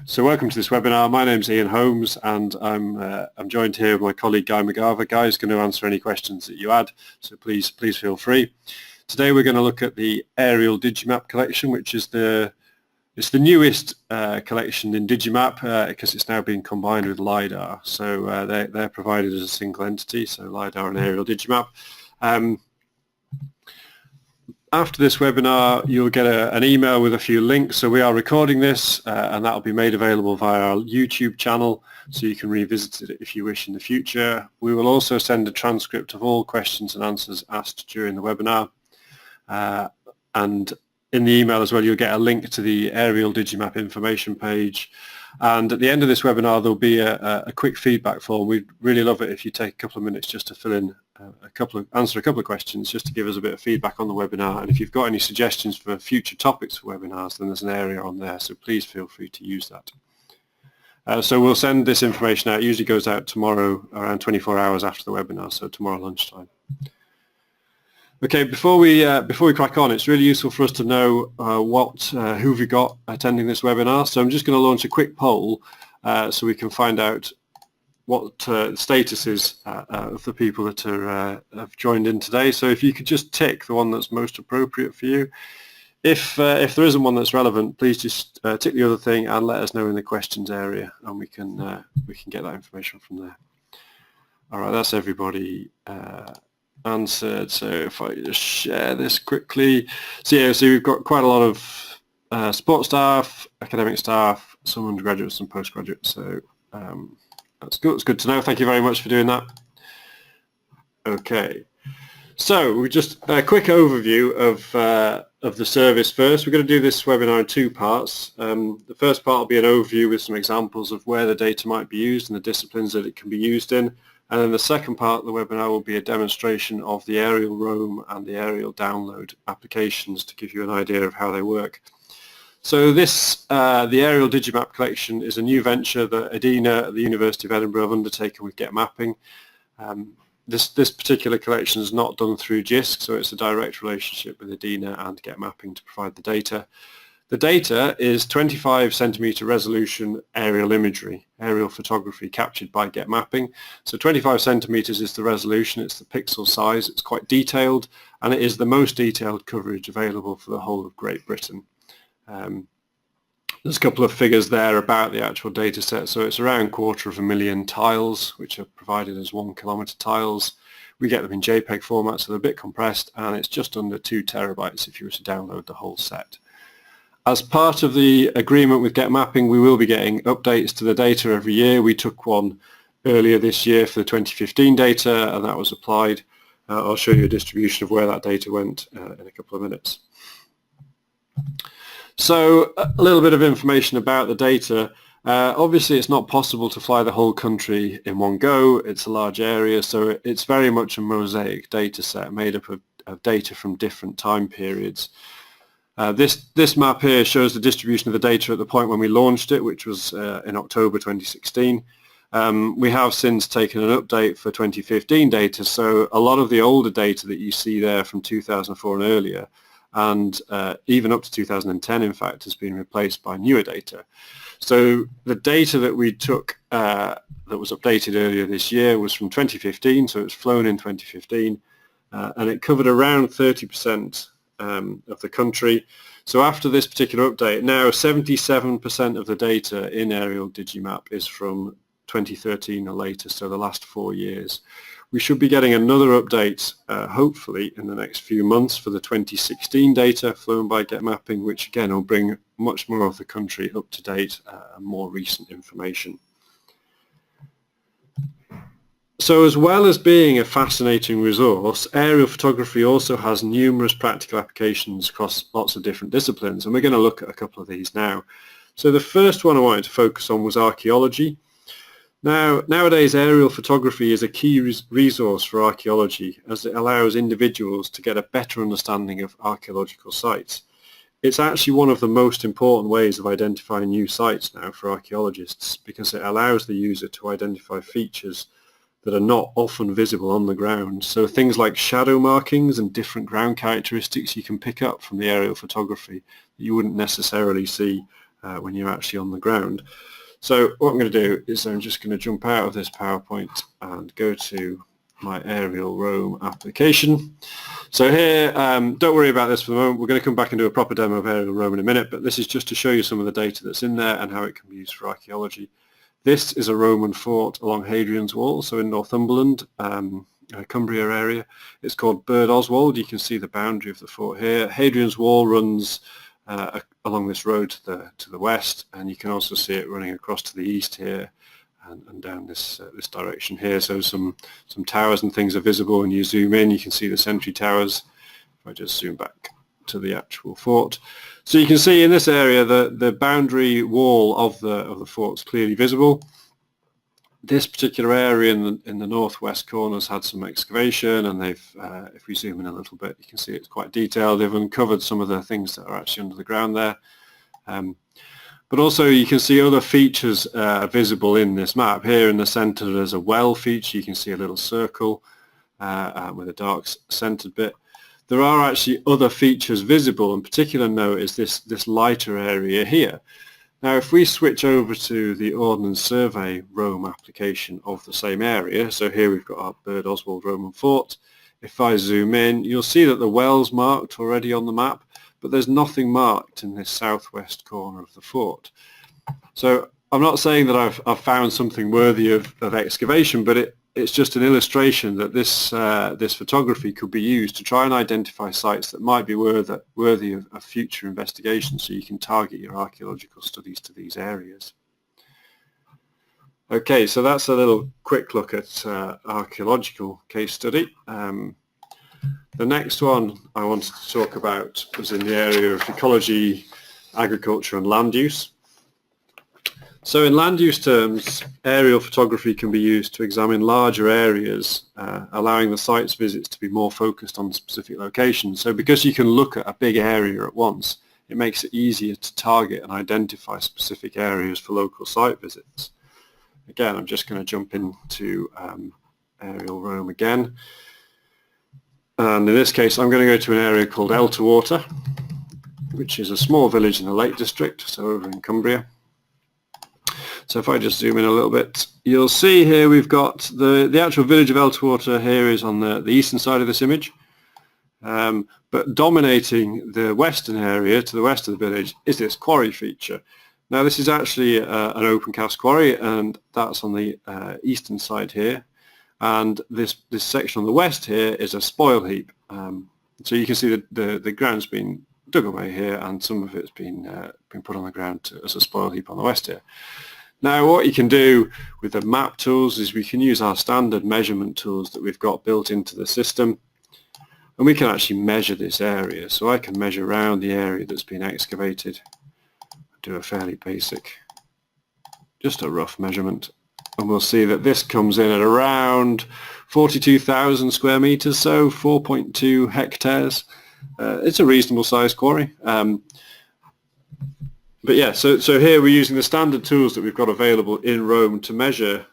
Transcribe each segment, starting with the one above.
So welcome to this webinar. My name's Ian Holmes and I'm joined here with my colleague Guy McGarver. Guy is going to answer any questions that you add, so please feel free. Today we're going to look at the Aerial Digimap Collection, which is the newest collection in Digimap because it's now being combined with LiDAR. So they're provided as a single entity, so LiDAR and Aerial Digimap. After this webinar, you'll get an email with a few links. So we are recording this and that will be made available via our YouTube channel, so you can revisit it if you wish in the future. We will also send a transcript of all questions and answers asked during the webinar. And in the email as well, you'll get a link to the Aerial Digimap information page. And at the end of this webinar, there'll be a quick feedback form. We'd really love it if you take a couple of minutes just to fill in answer a couple of questions, just to give us a bit of feedback on the webinar. And if you've got any suggestions for future topics for webinars, then there's an area on there, so please feel free to use that. So we'll send this information out. It usually goes out tomorrow around 24 hours after the webinar, so tomorrow lunchtime. Okay, before we crack on, it's really useful for us to know who have we got attending this webinar. So I'm just going to launch a quick poll so we can find out what the status is of the people that have joined in today. So if you could just tick the one that's most appropriate for you. If there isn't one that's relevant, please just tick the other thing and let us know in the questions area, and we can get that information from there. All right, that's everybody answered. So if I just share this quickly. So yeah, so we've got quite a lot of support staff, academic staff, some undergraduates and postgraduates. So that's good. It's good to know. Thank you very much for doing that. Okay, so we just a quick overview of the service first. We're going to do this webinar in two parts. The first part will be an overview with some examples of where the data might be used and the disciplines that it can be used in. And then the second part of the webinar will be a demonstration of the aerial roam and the aerial download applications to give you an idea of how they work. So this, the Aerial Digimap Collection, is a new venture that EDINA at the University of Edinburgh have undertaken with Get Mapping. This particular collection is not done through JISC, so it's a direct relationship with EDINA and Get Mapping to provide the data. The data is 25 centimeter resolution aerial imagery, aerial photography captured by Get Mapping. So 25 centimeters is the resolution, it's the pixel size, it's quite detailed, and it is the most detailed coverage available for the whole of Great Britain. There's a couple of figures there about the actual data set. So it's around 250,000 tiles, which are provided as 1 kilometer tiles. We get them in JPEG format, so they're a bit compressed, and it's just under 2 terabytes if you were to download the whole set. As part of the agreement with Get Mapping, we will be getting updates to the data every year. We took one earlier this year for the 2015 data, and that was applied. I'll show you a distribution of where that data went in a couple of minutes. So a little bit of information about the data. Obviously it's not possible to fly the whole country in one go. It's a large area, so it's very much a mosaic data set made up of data from different time periods. This map here shows the distribution of the data at the point when we launched it, which was in October 2016. We have since taken an update for 2015 data, so a lot of the older data that you see there from 2004 and earlier, and even up to 2010, in fact, has been replaced by newer data. So the data that we took that was updated earlier this year was from 2015, so it was flown in 2015, and it covered around 30% of the country. So after this particular update, now 77% of the data in Aerial Digimap is from 2013 or later, so the last 4 years. We should be getting another update, hopefully, in the next few months for the 2016 data flown by Get Mapping, which again will bring much more of the country up to date and more recent information. So as well as being a fascinating resource, aerial photography also has numerous practical applications across lots of different disciplines, and we're going to look at a couple of these now. So the first one I wanted to focus on was archaeology. Now, nowadays aerial photography is a key resource for archaeology, as it allows individuals to get a better understanding of archaeological sites. It's actually one of the most important ways of identifying new sites now for archaeologists, because it allows the user to identify features that are not often visible on the ground. So things like shadow markings and different ground characteristics you can pick up from the aerial photography that you wouldn't necessarily see when you're actually on the ground. So what I'm going to do is I'm just going to jump out of this PowerPoint and go to my aerial roam application. So here, don't worry about this for the moment. We're going to come back and do a proper demo of aerial roam in a minute, but this is just to show you some of the data that's in there and how it can be used for archaeology. This is a Roman fort along Hadrian's Wall, so in Northumberland, Cumbria area. It's called Bird Oswald. You can see the boundary of the fort here. Hadrian's Wall runs along this road to the west, and you can also see it running across to the east here and down this direction here. So some towers and things are visible. When you zoom in, you can see the sentry towers. If I just zoom back to the actual fort, so you can see in this area the boundary wall of the fort's clearly visible. This particular area in the northwest corner has had some excavation, and they've, if we zoom in a little bit, you can see it's quite detailed. They've uncovered some of the things that are actually under the ground there. But also you can see other features visible in this map. Here in the center there's a well feature. You can see a little circle with a dark centered bit. There are actually other features visible. In particular note is this lighter area here. Now if we switch over to the Ordnance Survey Roam application of the same area, so here we've got our Bird Oswald Roman Fort. If I zoom in, you'll see that the well's marked already on the map, but there's nothing marked in this southwest corner of the fort. So I'm not saying that I've found something worthy of excavation, but it's just an illustration that this photography could be used to try and identify sites that might be worthy of future investigation, so you can target your archaeological studies to these areas. Okay, so that's a little quick look at archaeological case study. The next one I wanted to talk about was in the area of ecology, agriculture and land use. So in land use terms, aerial photography can be used to examine larger areas, allowing the site's visits to be more focused on specific locations. So because you can look at a big area at once, it makes it easier to target and identify specific areas for local site visits. Again, I'm just going to jump into aerial roam again. And in this case, I'm going to go to an area called Elterwater, which is a small village in the Lake District, so over in Cumbria. So if I just zoom in a little bit, you'll see here we've got the actual village of Elterwater here is on the eastern side of this image. But dominating the western area to the west of the village is this quarry feature. Now this is actually an open cast quarry, and that's on the eastern side here. And this section on the west here is a spoil heap. So you can see the ground's been dug away here, and some of it's been put on the ground as a spoil heap on the west here. Now what you can do with the map tools is we can use our standard measurement tools that we've got built into the system, and we can actually measure this area. So I can measure around the area that's been excavated, do a fairly basic, just a rough measurement, and we'll see that this comes in at around 42,000 square meters, so 4.2 hectares. It's a reasonable sized quarry. But yeah, so here we're using the standard tools that we've got available in Roam to measure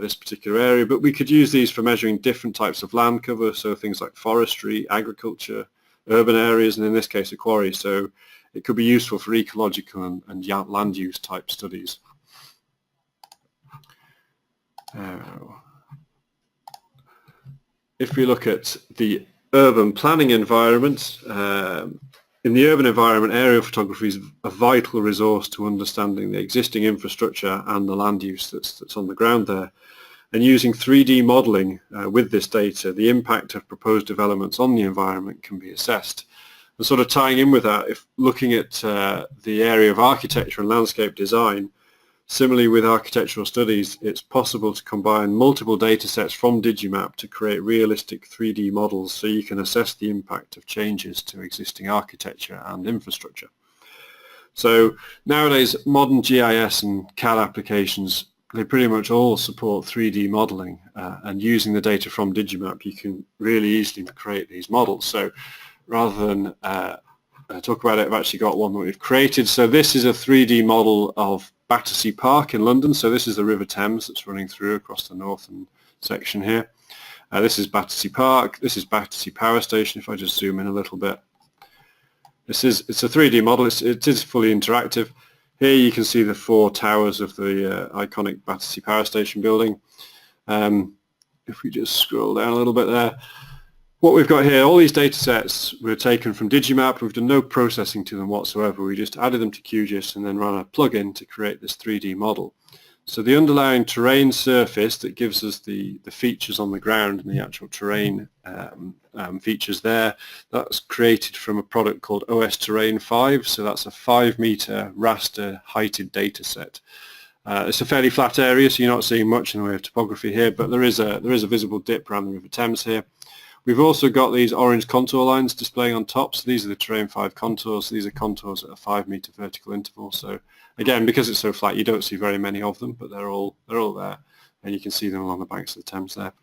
this particular area, but we could use these for measuring different types of land cover, so things like forestry, agriculture, urban areas, and in this case a quarry. So it could be useful for ecological and land use type studies. If we look at the urban planning environment, in the urban environment, aerial photography is a vital resource to understanding the existing infrastructure and the land use that's on the ground there. And using 3D modelling with this data, the impact of proposed developments on the environment can be assessed. And sort of tying in with that, if looking at the area of architecture and landscape design, similarly with architectural studies, it's possible to combine multiple data sets from Digimap to create realistic 3D models so you can assess the impact of changes to existing architecture and infrastructure. So nowadays, modern GIS and CAD applications, they pretty much all support 3D modeling, and using the data from Digimap, you can really easily create these models. So rather than talk about it, I've actually got one that we've created. So this is a 3D model of Battersea Park in London. So this is the River Thames that's running through across the northern section here. This is Battersea Park. This is Battersea Power Station. If I just zoom in a little bit, it's a 3D model. It is fully interactive. Here you can see the 4 towers of the iconic Battersea Power Station building. If we just scroll down a little bit there, what we've got here, all these data sets were taken from Digimap. We've done no processing to them whatsoever. We just added them to QGIS and then ran a plugin to create this 3D model. So the underlying terrain surface that gives us the features on the ground and the actual terrain features there, that's created from a product called OS Terrain 5. So that's a 5-meter raster heighted data set. It's a fairly flat area, so you're not seeing much in the way of topography here, but there is a visible dip around the River Thames here. We've also got these orange contour lines displaying on top, so these are the Terrain 5 contours. These are contours at a 5-meter vertical interval. So again, because it's so flat, you don't see very many of them, but they're all there, and you can see them along the banks of the Thames there.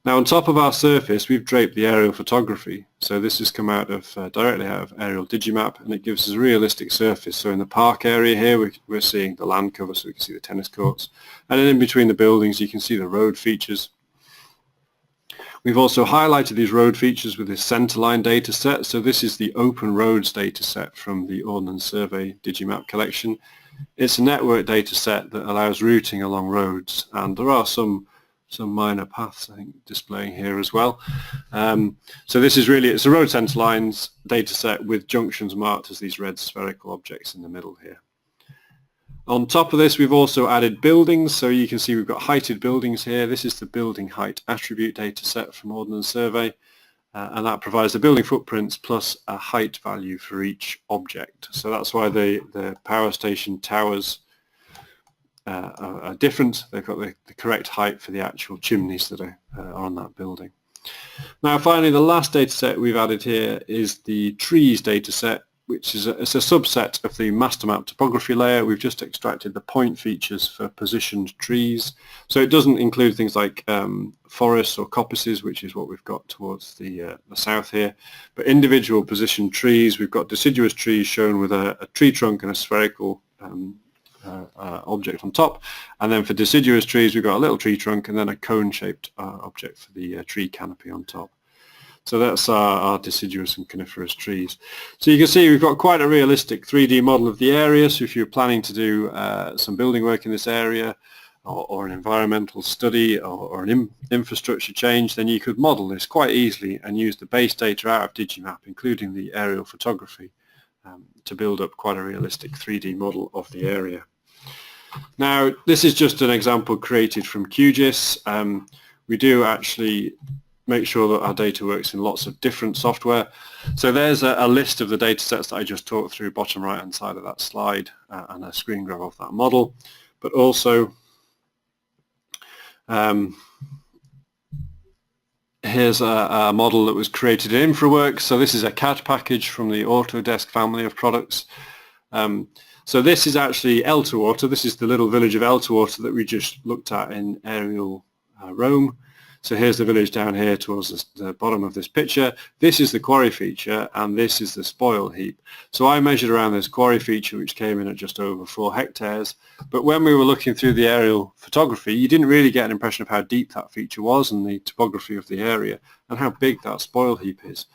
Now on top of our surface, we've draped the aerial photography. So this has come out of directly out of Aerial Digimap, and it gives us a realistic surface. So in the park area here, we're seeing the land cover, so we can see the tennis courts, and then in between the buildings, you can see the road features. We've also highlighted these road features with this centerline data set. So this is the open roads data set from the Ordnance Survey Digimap Collection. It's a network data set that allows routing along roads, and there are some minor paths, I think, displaying here as well. So this is really, it's a road centerlines data set with junctions marked as these red spherical objects in the middle here. On top of this, we've also added buildings, so you can see we've got heighted buildings here. This is the building height attribute data set from Ordnance Survey, and that provides the building footprints plus a height value for each object. So that's why the power station towers are different. They've got the correct height for the actual chimneys that are on that building. Now finally, the last data set we've added here is the trees data set, which is it's a subset of the master map topography layer. We've just extracted the point features for positioned trees. So it doesn't include things like forests or coppices, which is what we've got towards the south here, but individual positioned trees. We've got deciduous trees shown with a tree trunk and a spherical object on top, and then for deciduous trees we've got a little tree trunk and then a cone-shaped object for the tree canopy on top. So that's our deciduous and coniferous trees. So you can see we've got quite a realistic 3D model of the area. So if you're planning to do some building work in this area, or an environmental study, or an infrastructure change, then you could model this quite easily and use the base data out of Digimap, including the aerial photography, to build up quite a realistic 3D model of the area. Now, this is just an example created from QGIS. We do actually make sure that our data works in lots of different software. So there's a list of the data sets that I just talked through, bottom right hand side of that slide, and a screen grab of that model. But also, here's a model that was created in InfraWorks. So this is a CAD package from the Autodesk family of products. So this is actually Elterwater. This is the little village of Elterwater that we just looked at in aerial Rome. So here's the village down here towards the bottom of this picture. This is the quarry feature, and this is the spoil heap. So I measured around this quarry feature, which came in at just over 4 hectares. But when we were looking through the aerial photography, you didn't really get an impression of how deep that feature was and the topography of the area and how big that spoil heap is.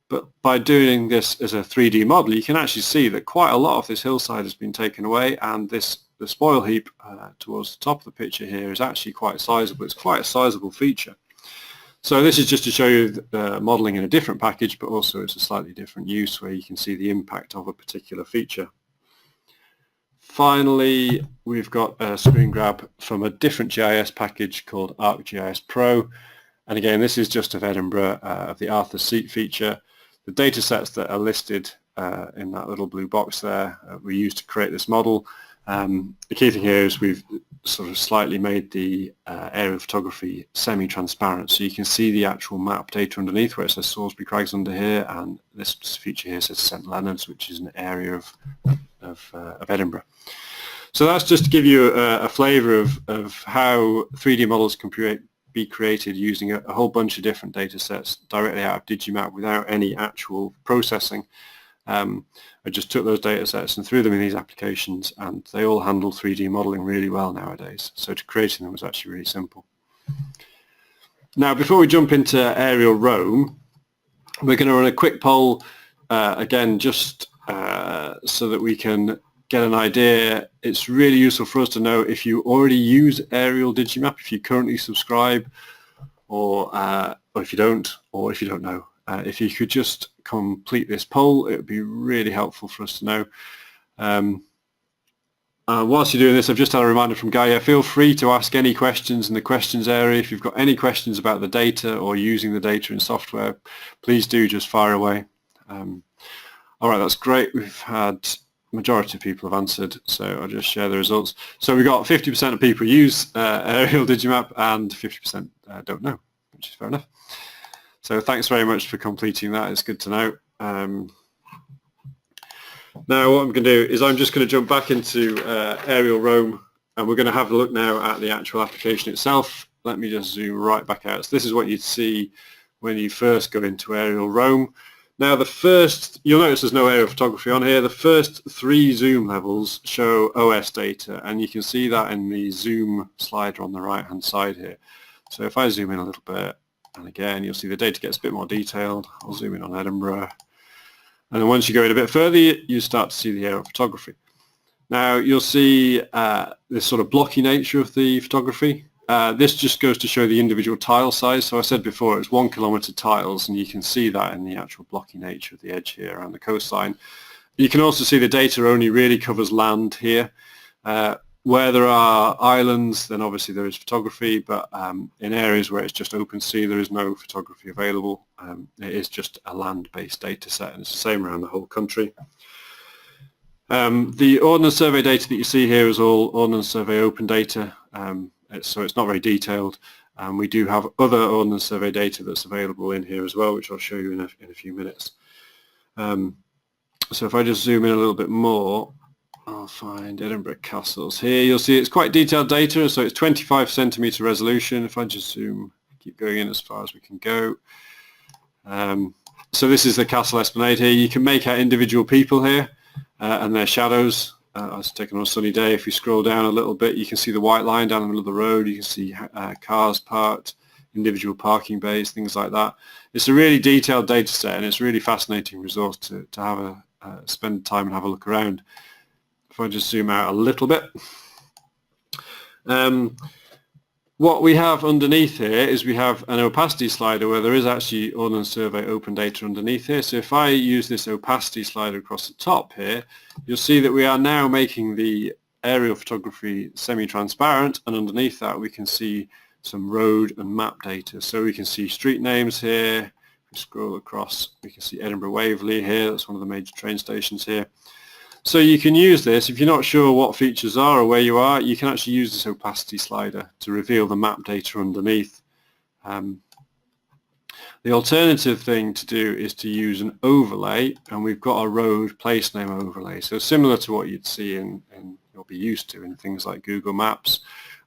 But by doing this as a 3D model, you can actually see that quite a lot of this hillside has been taken away, and the spoil heap towards the top of the picture here is actually quite sizable. It's quite a sizable feature. So this is just to show you the modeling in a different package, but also it's a slightly different use where you can see the impact of a particular feature. Finally, we've got a screen grab from a different GIS package called ArcGIS Pro. And again, this is just of Edinburgh, of the Arthur Seat feature. The data sets that are listed in that little blue box there we used to create this model. The key thing here is we've sort of slightly made the aerial photography semi-transparent, so you can see the actual map data underneath where it says Salisbury Crags under here, and this feature here says St Leonard's, which is an area of Edinburgh. So that's just to give you a flavour of how 3D models can be created using a whole bunch of different data sets directly out of Digimap without any actual processing. I just took those data sets and threw them in these applications, and they all handle 3D modeling really well nowadays. So creating them was actually really simple. Now, before we jump into Aerial Rome, we're going to run a quick poll again, just so that we can get an idea, it's really useful for us to know if you already use Aerial Digimap, if you currently subscribe, or if you don't, or if you don't know. If you could just complete this poll, it would be really helpful for us to know. Whilst you're doing this, I've just had a reminder from Gaia. Feel free to ask any questions in the questions area. If you've got any questions about the data or using the data in software, please do just fire away. All right, that's great. We've had majority of people have answered, so I'll just share the results. So we've got 50% of people use Aerial Digimap and 50% don't know, which is fair enough. So thanks very much for completing that. It's good to know. Now what I'm going to do is I'm just going to jump back into Aerial Roam, and we're going to have a look now at the actual application itself. Let me just zoom right back out. So this is what you'd see when you first go into Aerial Roam. Now you'll notice there's no aerial photography on here. The first 3 zoom levels show OS data, and you can see that in the zoom slider on the right hand side here. So if I zoom in a little bit, and again you'll see the data gets a bit more detailed. I'll zoom in on Edinburgh, and then once you go in a bit further you start to see the aerial photography. Now you'll see this sort of blocky nature of the photography. This just goes to show the individual tile size. So I said before it's 1 kilometer tiles, and you can see that in the actual blocky nature of the edge here around the coastline. You can also see the data only really covers land here. Where there are islands, then obviously there is photography, but in areas where it's just open sea, there is no photography available. It is just a land-based data set, and it's the same around the whole country. The Ordnance Survey data that you see here is all Ordnance Survey open data. So it's not very detailed. We do have other Ordnance Survey data that's available in here as well, which I'll show you in a few minutes. So if I just zoom in a little bit more, I'll find Edinburgh Castles. Here you'll see it's quite detailed data, so it's 25 centimeter resolution. If I just zoom, keep going in as far as we can go. So this is the Castle Esplanade here. You can make out individual people here and their shadows. I was taken on a sunny day. If you scroll down a little bit, you can see the white line down the middle of the road. You can see cars parked, individual parking bays, things like that. It's a really detailed data set, and it's a really fascinating resource to have spend time and have a look around. If I just zoom out a little bit. What we have underneath here is we have an opacity slider where there is actually Ordnance Survey open data underneath here. So if I use this opacity slider across the top here, you'll see that we are now making the aerial photography semi-transparent, and underneath that we can see some road and map data. So we can see street names here. If we scroll across, we can see Edinburgh Waverley here. That's one of the major train stations here. So you can use this, if you're not sure what features are or where you are, you can actually use this opacity slider to reveal the map data underneath. The alternative thing to do is to use an overlay, and we've got a road place name overlay. So similar to what you'd see and you'll be used to in things like Google Maps,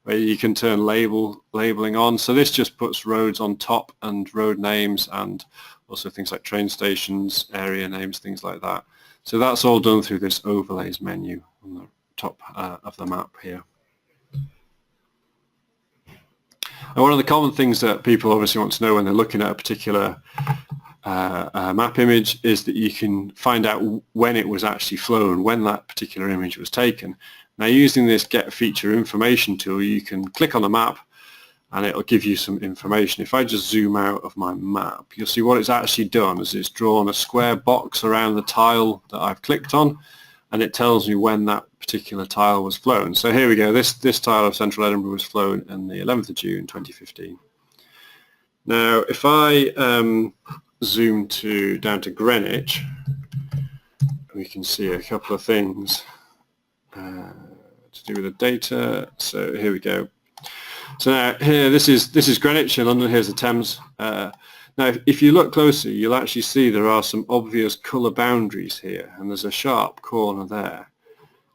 where you can turn labeling on. So this just puts roads on top and road names, and also things like train stations, area names, things like that. So that's all done through this overlays menu on the top of the map here. And one of the common things that people obviously want to know when they're looking at a particular map image is that you can find out when it was actually flown, when that particular image was taken. Now using this Get Feature Information tool, you can click on the map and it'll give you some information. If I just zoom out of my map, you'll see what it's actually done is it's drawn a square box around the tile that I've clicked on, and it tells me when that particular tile was flown. So here we go, this tile of Central Edinburgh was flown on the 11th of June 2015. Now if I zoom down to Greenwich, we can see a couple of things to do with the data. So here we go. So now here, this is Greenwich in London. Here's the Thames. Now, if you look closely, you'll actually see there are some obvious colour boundaries here, and there's a sharp corner there.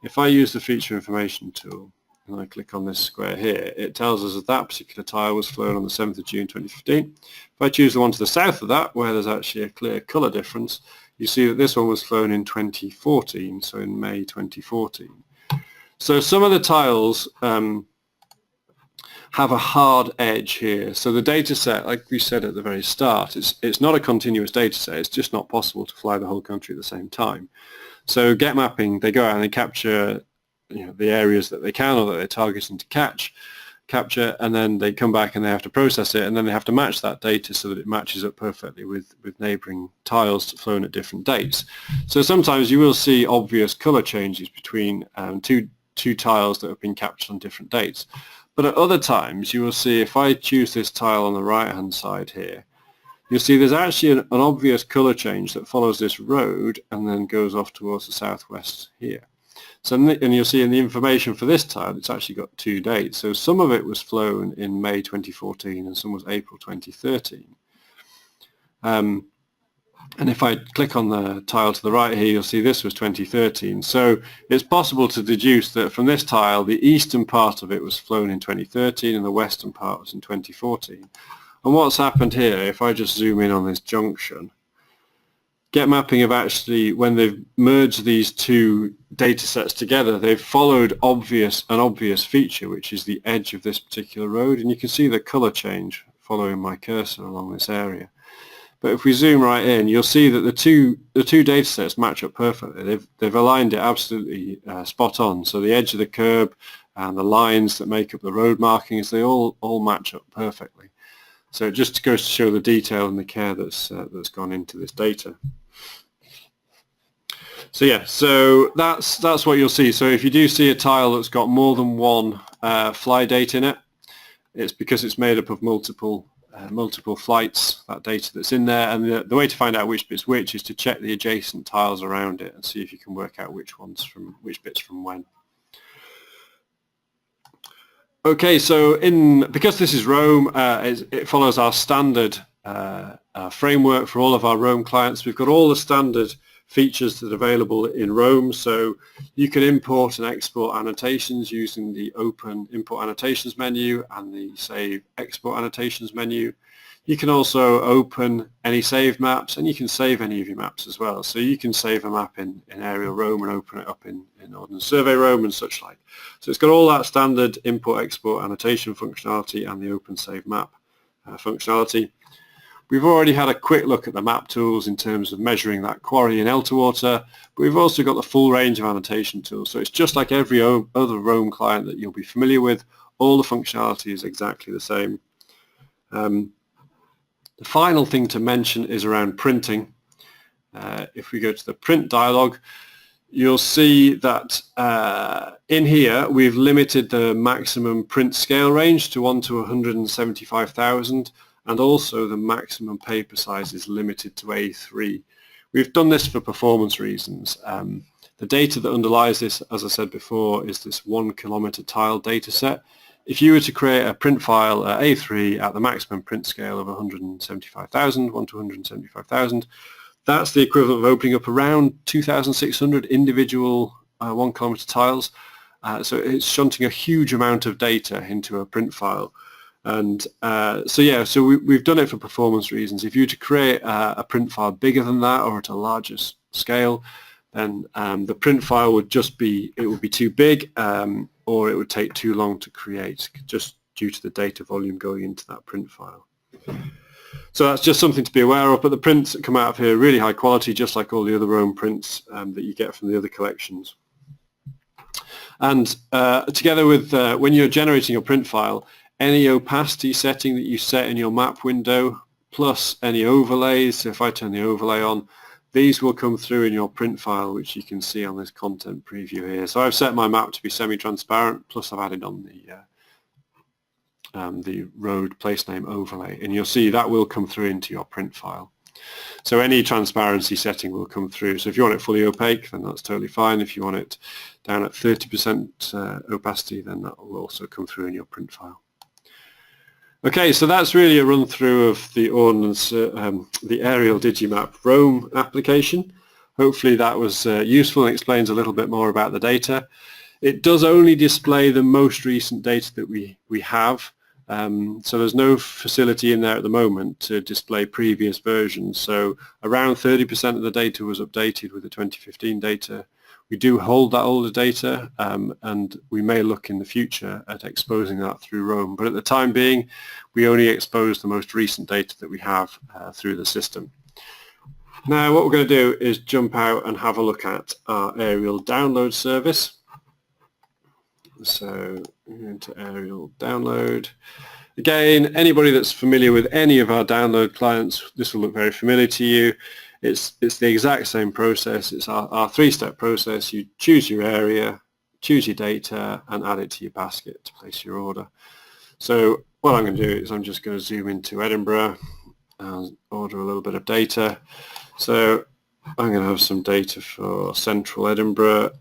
If I use the Feature Information tool and I click on this square here, it tells us that that particular tile was flown on the 7th of June 2015. If I choose the one to the south of that, where there's actually a clear colour difference, you see that this one was flown in 2014, so in May 2014. So some of the tiles have a hard edge here. So the data set, like we said at the very start, it's not a continuous data set. It's just not possible to fly the whole country at the same time. So get mapping, they go out and they capture the areas that they can or that they're targeting to capture, and then they come back and they have to process it, and then they have to match that data so that it matches up perfectly with neighboring tiles flown at different dates. So sometimes you will see obvious color changes between two tiles that have been captured on different dates. But at other times you will see, if I choose this tile on the right hand side here, you'll see there's actually an obvious color change that follows this road and then goes off towards the southwest here. So, and you'll see in the information for this tile, it's actually got 2 dates. So some of it was flown in May 2014 and some was April 2013. And if I click on the tile to the right here, you'll see this was 2013. So it's possible to deduce that from this tile, the eastern part of it was flown in 2013 and the western part was in 2014. And what's happened here, if I just zoom in on this junction, Get Mapping have actually, when they've merged these two data sets together, they've followed an obvious feature, which is the edge of this particular road, and you can see the color change following my cursor along this area. But if we zoom right in, you'll see that the two data sets match up perfectly. They've aligned it absolutely spot on. So the edge of the curb and the lines that make up the road markings, they all match up perfectly. So it just goes to show the detail and the care that's gone into this data. So yeah, so that's what you'll see. So if you do see a tile that's got more than one fly date in it, it's because it's made up of multiple flights, that data that's in there. And the way to find out which bit's which is to check the adjacent tiles around it and see if you can work out which bits from when. Okay, so because this is Roam, it follows our standard framework for all of our Roam clients. We've got all the standard features that are available in Roam, so you can import and export annotations using the Open Import Annotations menu and the Save Export Annotations menu. You can also open any saved maps, and you can save any of your maps as well. So you can save a map in Aerial Roam and open it up in Ordnance Survey Roam and such like. So it's got all that standard import, export, annotation functionality and the Open Save Map functionality. We've already had a quick look at the map tools in terms of measuring that quarry in Elterwater, but we've also got the full range of annotation tools. So it's just like every other Roam client that you'll be familiar with. All the functionality is exactly the same. The final thing to mention is around printing. If we go to the print dialog, you'll see that in here we've limited the maximum print scale range to 1 to 175,000, and also the maximum paper size is limited to A3. We've done this for performance reasons. The data that underlies this, as I said before, is this 1 kilometer tile data set. If you were to create a print file at A3 at the maximum print scale of 175,000, 1 to 175,000, that's the equivalent of opening up around 2,600 individual 1 kilometer tiles. So it's shunting a huge amount of data into a print file. And so we've done it for performance reasons. If you were to create a print file bigger than that or at a larger scale, then the print file would be too big, or it would take too long to create, just due to the data volume going into that print file. So that's just something to be aware of, but the prints that come out of here are really high quality, just like all the other Roam prints that you get from the other collections. And together with when you're generating your print file, any opacity setting that you set in your map window, plus any overlays, so if I turn the overlay on, these will come through in your print file, which you can see on this content preview here. So I've set my map to be semi-transparent, plus I've added on the road place name overlay, and you'll see that will come through into your print file. So any transparency setting will come through. So if you want it fully opaque, then that's totally fine. If you want it down at 30% opacity, then that will also come through in your print file. Okay, so that's really a run through of the Ordnance, the Aerial Digimap Roam application. Hopefully that was useful and explains a little bit more about the data. It does only display the most recent data that we have. So there's no facility in there at the moment to display previous versions. So around 30% of the data was updated with the 2015 data. We do hold that older data, and we may look in the future at exposing that through Roam. But at the time being, we only expose the most recent data that we have through the system. Now what we're going to do is jump out and have a look at our aerial download service. So into aerial download. Again, anybody that's familiar with any of our download clients, this will look very familiar to you. It's the exact same process. It's our three-step process. You choose your area, choose your data, and add it to your basket to place your order. So what I'm going to do is I'm just going to zoom into Edinburgh and order a little bit of data. So I'm going to have some data for central Edinburgh,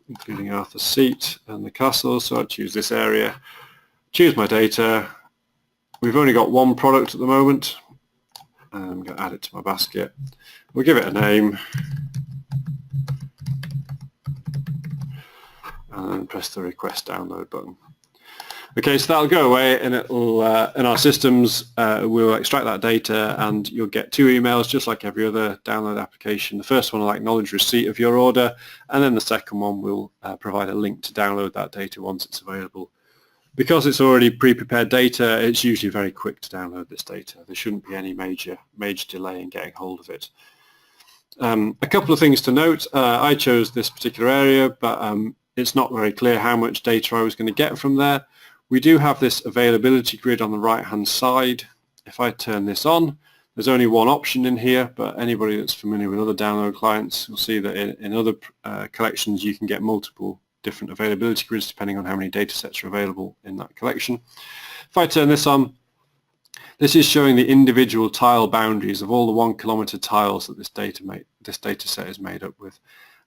including Arthur's Seat and the castle. So I'll choose this area, choose my data. We've only got one product at the moment. I'm going to add it to my basket. We'll give it a name and then press the request download button. Okay, so that'll go away, and it'll in our systems we'll extract that data, and you'll get two emails just like every other download application. The first one will acknowledge receipt of your order, and then the second one will provide a link to download that data once it's available. Because it's already pre-prepared data, it's usually very quick to download this data. There shouldn't be any major delay in getting hold of it. A couple of things to note. I chose this particular area, but it's not very clear how much data I was going to get from there. We do have this availability grid on the right-hand side. If I turn this on, there's only one option in here, but anybody that's familiar with other download clients will see that in other collections you can get multiple different availability grids depending on how many data sets are available in that collection. If I turn this on, this is showing the individual tile boundaries of all the 1 kilometer tiles that this data set is made up with.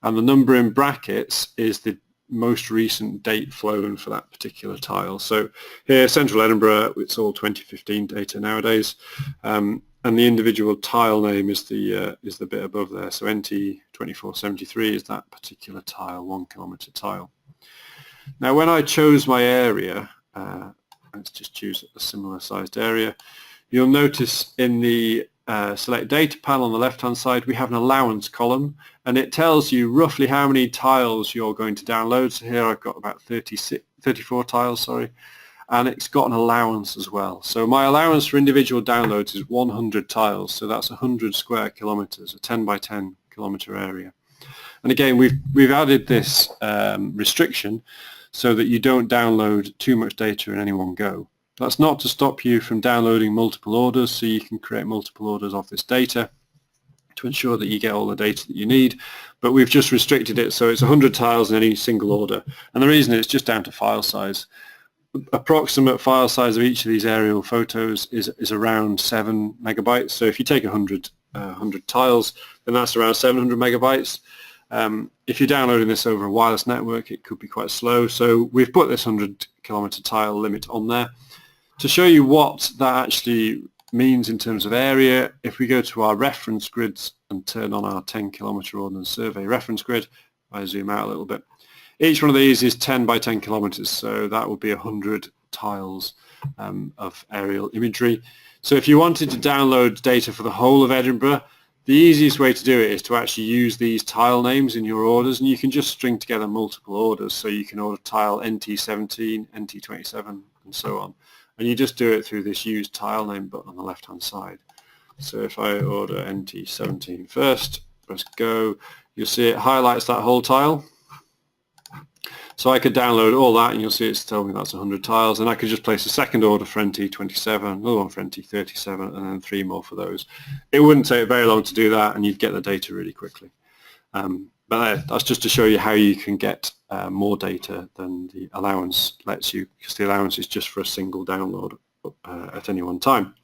And the number in brackets is the most recent date flown for that particular tile. So here, Central Edinburgh, it's all 2015 data nowadays, and the individual tile name is the bit above there. So NT2473 is that particular tile, 1 kilometer tile. Now, when I chose my area, let's just choose a similar sized area. You'll notice in the select data panel on the left hand side we have an allowance column, and it tells you roughly how many tiles you're going to download. So here I've got about 34 tiles, and it's got an allowance as well. So my allowance for individual downloads is 100 tiles, so that's 100 square kilometers, a 10 by 10 kilometer area. And again, we've added this restriction so that you don't download too much data in any one go. That's not to stop you from downloading multiple orders, so you can create multiple orders of this data to ensure that you get all the data that you need, but we've just restricted it so it's 100 tiles in any single order. And the reason is just down to file size. Approximate file size of each of these aerial photos is around 7 megabytes. So if you take 100 tiles, then that's around 700 megabytes. If you're downloading this over a wireless network, it could be quite slow. So we've put this 100 kilometer tile limit on there. To show you what that actually means in terms of area, if we go to our reference grids and turn on our 10 kilometer ordnance survey reference grid, I zoom out a little bit. Each one of these is 10 by 10 kilometers, so that would be 100 tiles of aerial imagery. So if you wanted to download data for the whole of Edinburgh, the easiest way to do it is to actually use these tile names in your orders, and you can just string together multiple orders. So you can order tile NT17, NT27, and so on. And you just do it through this use tile name button on the left hand side. So if I order NT17 first, press go, you'll see it highlights that whole tile. So I could download all that, and you'll see it's telling me that's 100 tiles, and I could just place a second order for NT27, another one for NT37, and then 3 more for those. It wouldn't take very long to do that, and you'd get the data really quickly. But that's just to show you how you can get more data than the allowance lets you, because the allowance is just for a single download at any one time.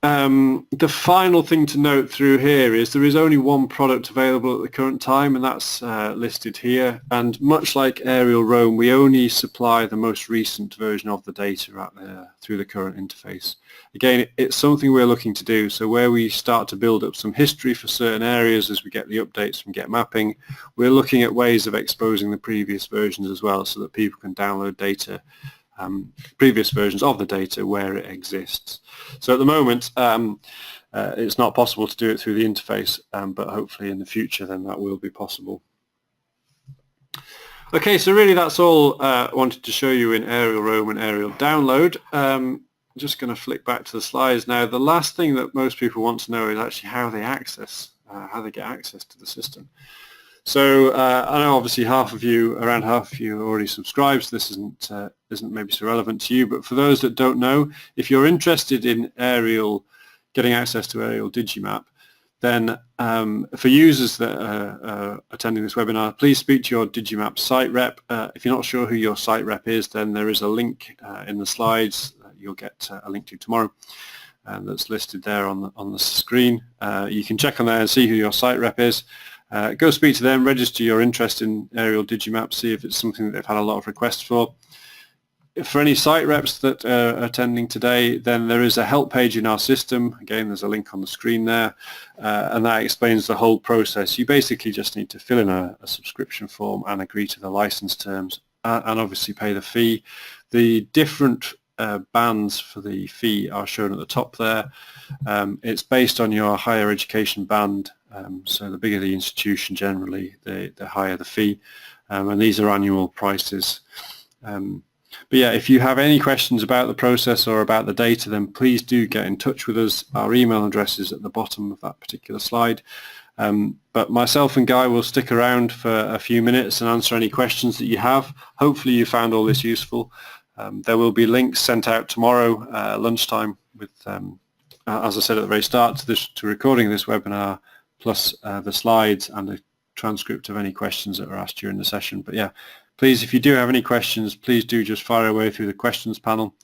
The final thing to note through here is there is only one product available at the current time, and that's listed here. And much like Aerial Roam, we only supply the most recent version of the data through the current interface. Again, it's something we're looking to do. So where we start to build up some history for certain areas as we get the updates from Get Mapping, we're looking at ways of exposing the previous versions as well, so that people can download data, previous versions of the data where it exists. So at the moment it's not possible to do it through the interface, but hopefully in the future then that will be possible. Okay, so really that's all I wanted to show you in Aerial Roam and Aerial Download. just going to flick back to the slides now. The last thing that most people want to know is actually how they get access to the system. So I know obviously around half of you are already subscribed, so this isn't maybe so relevant to you, but for those that don't know, if you're interested in getting access to Aerial Digimap, then for users that are attending this webinar, please speak to your Digimap site rep. If you're not sure who your site rep is, then there is a link in the slides that you'll get a link to tomorrow, and that's listed there on the screen. You can check on there and see who your site rep is. Go speak to them, register your interest in Aerial Digimap, see if it's something that they've had a lot of requests for. For any site reps that are attending today, then there is a help page in our system. Again, there's a link on the screen there, and that explains the whole process. You basically just need to fill in a subscription form and agree to the license terms, and obviously pay the fee. The different bands for the fee are shown at the top there. It's based on your higher education band, so the bigger the institution generally, the higher the fee, and these are annual prices. But yeah, if you have any questions about the process or about the data, then please do get in touch with us. Our email address is at the bottom of that particular slide. But myself and Guy will stick around for a few minutes and answer any questions that you have. Hopefully you found all this useful. There will be links sent out tomorrow lunchtime with, as I said at the very start, to recording this webinar, plus the slides and a transcript of any questions that were asked during the session. But yeah, please, if you do have any questions, please do just fire away through the questions panel.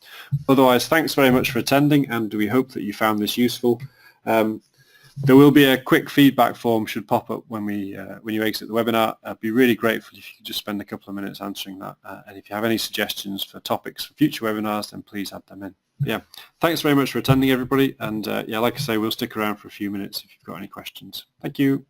Otherwise, thanks very much for attending, and we hope that you found this useful. There will be a quick feedback form should pop up when you exit the webinar. I'd be really grateful if you could just spend a couple of minutes answering that. And if you have any suggestions for topics for future webinars, then please add them in. But yeah, thanks very much for attending, everybody. And yeah, like I say, we'll stick around for a few minutes if you've got any questions. Thank you.